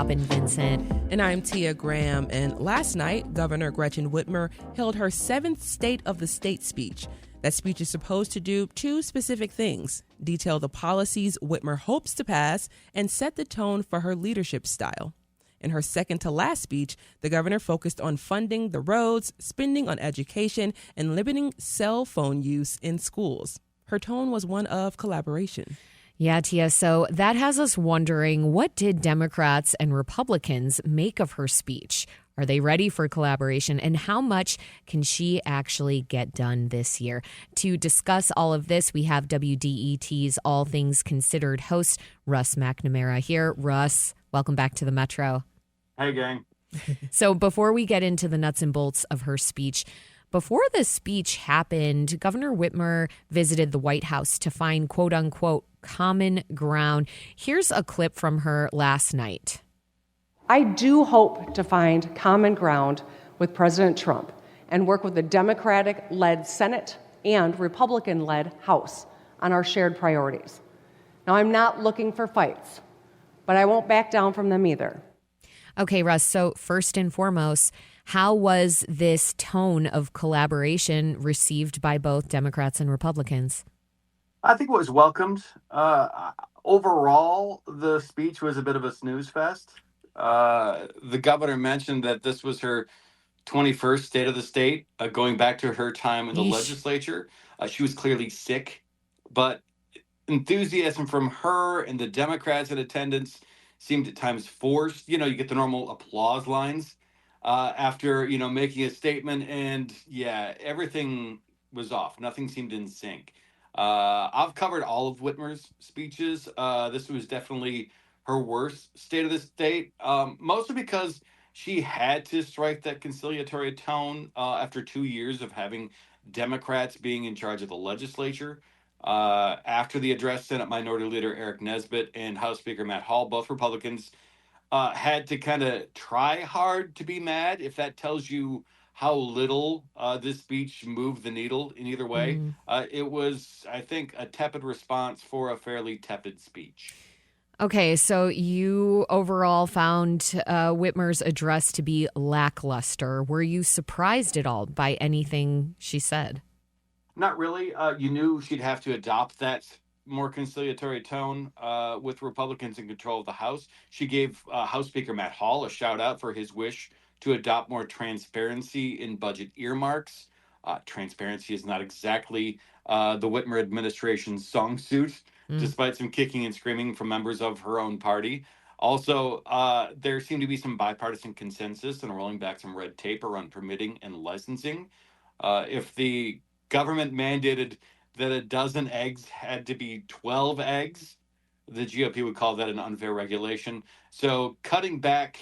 Robin Vincent. And I'm Tia Graham. And last night, Governor Gretchen Whitmer held her 7th State of the State speech. That speech is supposed to do 2 specific things: detail the policies Whitmer hopes to pass and set the tone for her leadership style. In her second to last speech, the governor focused on funding the roads, spending on education, and limiting cell phone use in schools. Her tone was one of collaboration. Yeah, Tia, so that has us wondering, what did Democrats and Republicans make of her speech? Are they ready for collaboration? And how much can she actually get done this year? To discuss all of this, we have WDET's All Things Considered host, Russ McNamara here. Russ, welcome back to the Metro. Hey, gang. So before we get into the nuts and bolts of her speech, before the speech happened, Governor Whitmer visited the White House to find, quote unquote, common ground. Here's a clip from her last night. I do hope to find common ground with President Trump and work with the Democratic-led Senate and Republican-led House on our shared priorities. Now, I'm not looking for fights, but I won't back down from them either. Okay, Russ, so first and foremost, how was this tone of collaboration received by both Democrats and Republicans? I think it was welcomed. Overall, the speech was a bit of a snooze fest. The governor mentioned that this was her 21st State of the State, going back to her time in the legislature. She was clearly sick, but enthusiasm from her and the Democrats in attendance seemed at times forced. You get the normal applause lines after, making a statement, and everything was off. Nothing seemed in sync. I've covered all of Whitmer's speeches. This was definitely her worst State of the State, mostly because she had to strike that conciliatory tone after 2 years of having Democrats being in charge of the legislature. After the address, Senate Minority Leader Eric Nesbitt and House Speaker Matt Hall, both Republicans, had to kind of try hard to be mad, if that tells you how little this speech moved the needle in either way. It was, I think, a tepid response for a fairly tepid speech. Okay, so you overall found Whitmer's address to be lackluster. Were you surprised at all by anything she said? Not really. You knew she'd have to adopt that more conciliatory tone with Republicans in control of the House. She gave House Speaker Matt Hall a shout out for his wish to adopt more transparency in budget earmarks. Transparency is not exactly the Whitmer administration's song suit, despite some kicking and screaming from members of her own party. Also, there seemed to be some bipartisan consensus on rolling back some red tape around permitting and licensing. If the government mandated that a dozen eggs had to be 12 eggs, the GOP would call that an unfair regulation. So cutting back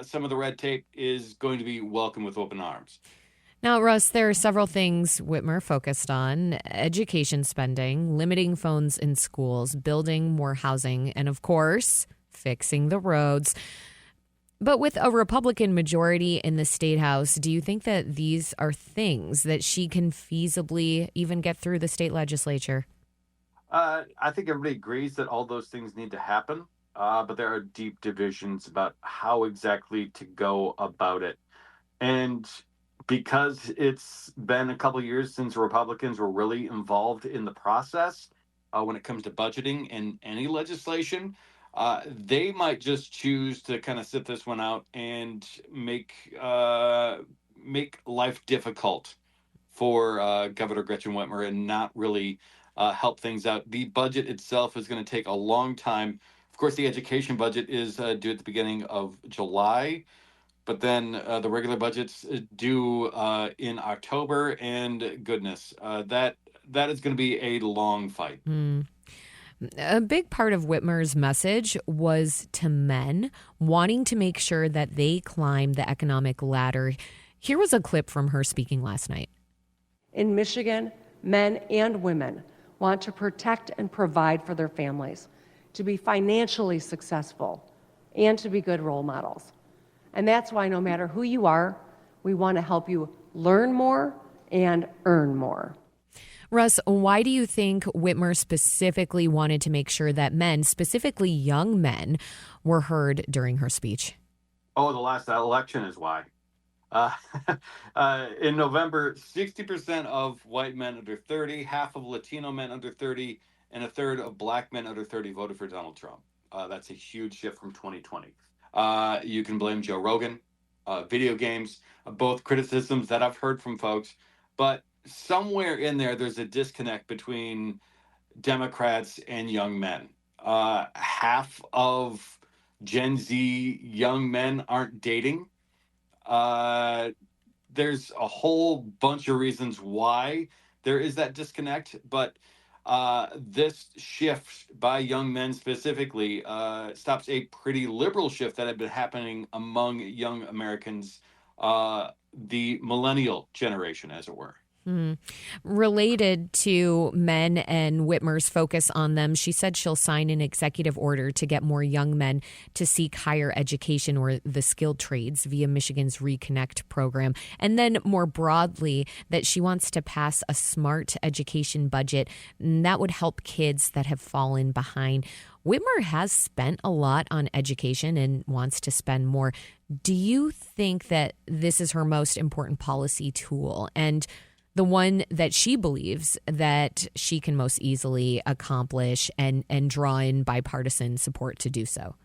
some of the red tape is going to be welcome with open arms. Now, Russ, there are several things Whitmer focused on: education spending, limiting phones in schools, building more housing, and, of course, fixing the roads. But with a Republican majority in the State House, do you think that these are things that she can feasibly even get through the state legislature? I think everybody agrees that all those things need to happen, but there are deep divisions about how exactly to go about it. And because it's been a couple of years since Republicans were really involved in the process when it comes to budgeting and any legislation, they might just choose to kind of sit this one out and make life difficult for Governor Gretchen Whitmer and not really help things out. The budget itself is going to take a long time. Of course, the education budget is due at the beginning of July, but then the regular budget's due in October, and goodness, that is going to be a long fight. A big part of Whitmer's message was to men, wanting to make sure that they climb the economic ladder. Here was a clip from her speaking last night. In Michigan, men and women want to protect and provide for their families, to be financially successful, and to be good role models. And that's why no matter who you are, we want to help you learn more and earn more. Russ, why do you think Whitmer specifically wanted to make sure that men, specifically young men, were heard during her speech? Oh, the last election is why. Uh, in November, 60% of white men under 30, half of Latino men under 30, and a third of black men under 30 voted for Donald Trump. That's a huge shift from 2020. You can blame Joe Rogan, video games, both criticisms that I've heard from folks. But somewhere in there, there's a disconnect between Democrats and young men. Half of Gen Z young men aren't dating. There's a whole bunch of reasons why there is that disconnect, but this shift by young men specifically stops a pretty liberal shift that had been happening among young Americans, the millennial generation, as it were. Related to men and Whitmer's focus on them, she said she'll sign an executive order to get more young men to seek higher education or the skilled trades via Michigan's Reconnect program. And then more broadly, that she wants to pass a smart education budget that would help kids that have fallen behind. Whitmer has spent a lot on education and wants to spend more. Do you think that this is her most important policy tool and the one that she believes that she can most easily accomplish and draw in bipartisan support to do so?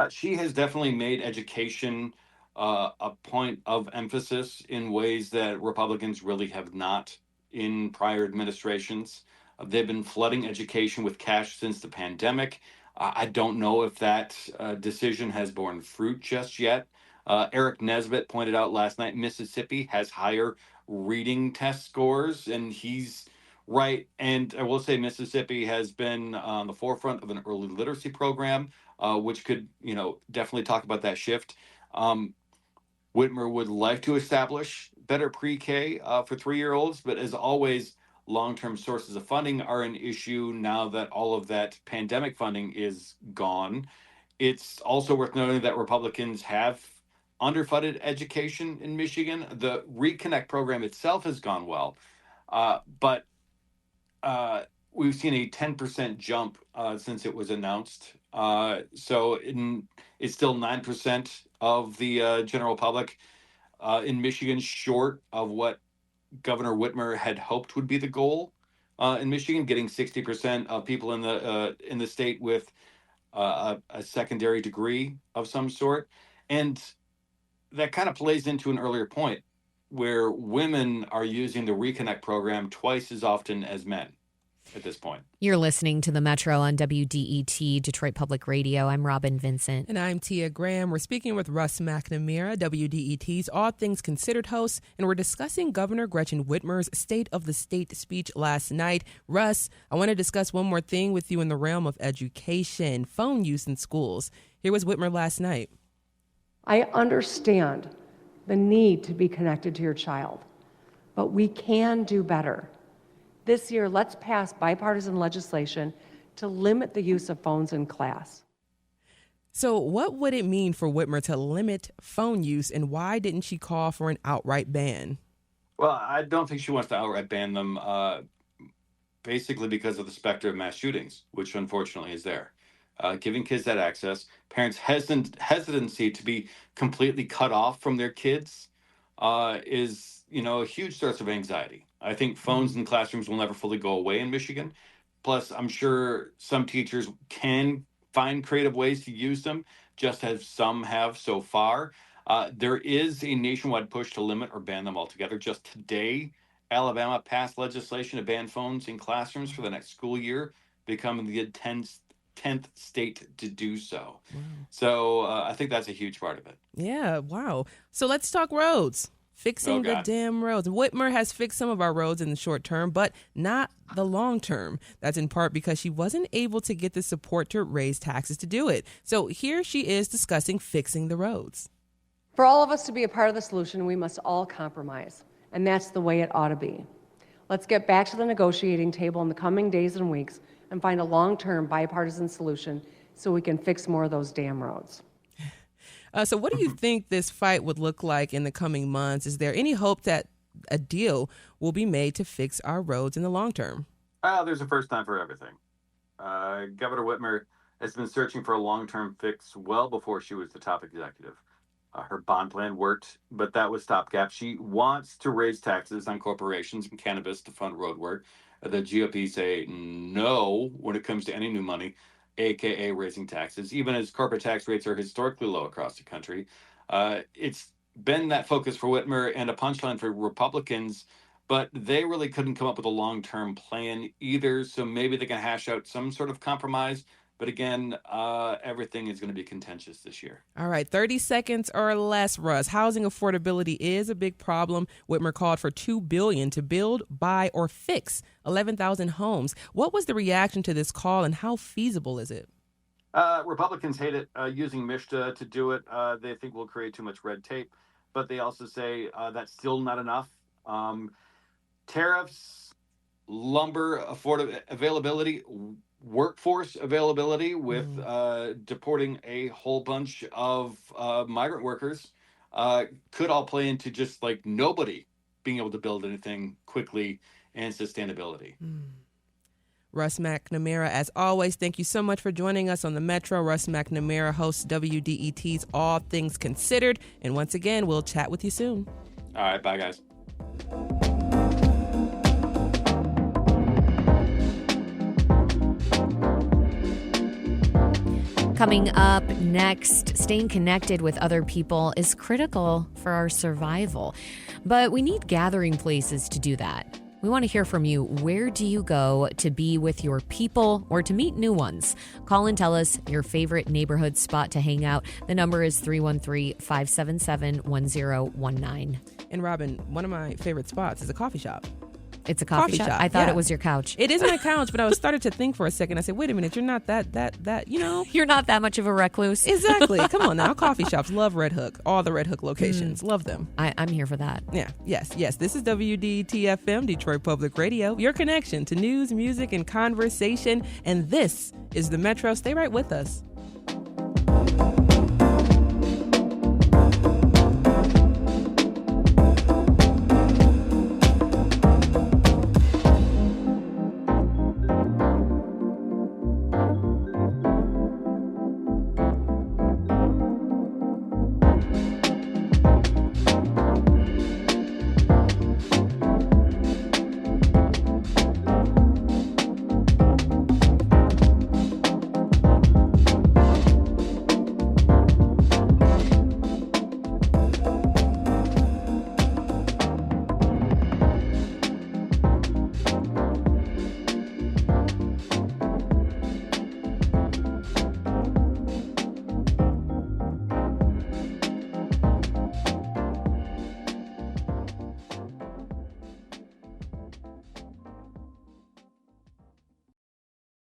She has definitely made education a point of emphasis in ways that Republicans really have not in prior administrations. They've been flooding education with cash since the pandemic. I don't know if that decision has borne fruit just yet. Eric Nesbitt pointed out last night Mississippi has higher reading test scores, and he's right. And I will say Mississippi has been on the forefront of an early literacy program, which could, definitely talk about that shift. Whitmer would like to establish better pre-K for 3-year-olds, but as always, long-term sources of funding are an issue now that all of that pandemic funding is gone. It's also worth noting that Republicans have underfunded education in Michigan. The Reconnect program itself has gone well, but we've seen a 10% jump since it was announced. So it's still 9% of the general public in Michigan, short of what Governor Whitmer had hoped would be the goal in Michigan, getting 60% of people in the state with a secondary degree of some sort. And that kind of plays into an earlier point where women are using the Reconnect program twice as often as men at this point. You're listening to The Metro on WDET, Detroit Public Radio. I'm Robin Vincent. And I'm Tia Graham. We're speaking with Russ McNamara, WDET's All Things Considered host, and we're discussing Governor Gretchen Whitmer's State of the State speech last night. Russ, I want to discuss one more thing with you in the realm of education, phone use in schools. Here was Whitmer last night. I understand the need to be connected to your child, but we can do better. This year, let's pass bipartisan legislation to limit the use of phones in class. So what would it mean for Whitmer to limit phone use, and why didn't she call for an outright ban? Well, I don't think she wants to outright ban them, basically because of the specter of mass shootings, which unfortunately is there. Giving kids that access, parents' hesitancy to be completely cut off from their kids is, a huge source of anxiety. I think phones in classrooms will never fully go away in Michigan. Plus, I'm sure some teachers can find creative ways to use them, just as some have so far. There is a nationwide push to limit or ban them altogether. Just today, Alabama passed legislation to ban phones in classrooms for the next school year, becoming the 10th state to do so. Wow. So I think that's a huge part of it. Yeah, wow. So let's talk roads. Fixing the damn roads. Whitmer has fixed some of our roads in the short term, but not the long term. That's in part because she wasn't able to get the support to raise taxes to do it. So here she is discussing fixing the roads. For all of us to be a part of the solution, we must all compromise, and that's the way it ought to be. Let's get back to the negotiating table in the coming days and weeks and find a long-term bipartisan solution so we can fix more of those damn roads. So what do you think this fight would look like in the coming months? Is there any hope that a deal will be made to fix our roads in the long term. There's a first time for everything. Governor Whitmer has been searching for a long-term fix well before she was the top executive. Her bond plan worked, but that was stopgap. She wants to raise taxes on corporations and cannabis to fund road work. The GOP say no when it comes to any new money, aka raising taxes, even as corporate tax rates are historically low across the country. It's been that focus for Whitmer and a punchline for Republicans, but they really couldn't come up with a long-term plan either. So maybe they can hash out some sort of compromise. But again, everything is going to be contentious this year. All right, 30 seconds or less, Russ. Housing affordability is a big problem. Whitmer called for $2 billion to build, buy, or fix 11,000 homes. What was the reaction to this call, and how feasible is it? Republicans hate it using MSHDA to do it. They think we'll create too much red tape. But they also say that's still not enough. Tariffs, lumber availability, workforce availability with deporting a whole bunch of migrant workers could all play into just like nobody being able to build anything quickly and sustainability. Russ McNamara, as always, thank you so much for joining us on the Metro. Russ McNamara hosts WDET's All Things Considered. And once again, we'll chat with you soon. All right. Bye, guys. Coming up next, staying connected with other people is critical for our survival. But we need gathering places to do that. We want to hear from you. Where do you go to be with your people or to meet new ones? Call and tell us your favorite neighborhood spot to hang out. The number is 313-577-1019. And Robin, one of my favorite spots is a coffee shop. It's a coffee shop? I thought it was your couch. It is my couch, but I was started to think for a second. I said, wait a minute, you're not that, You're not that much of a recluse. Exactly. Come on now. Coffee shops. Love Red Hook. All the Red Hook locations. Love them. I'm here for that. Yeah. Yes. This is WDET-FM, Detroit Public Radio, your connection to news, music, and conversation. And this is the Metro. Stay right with us.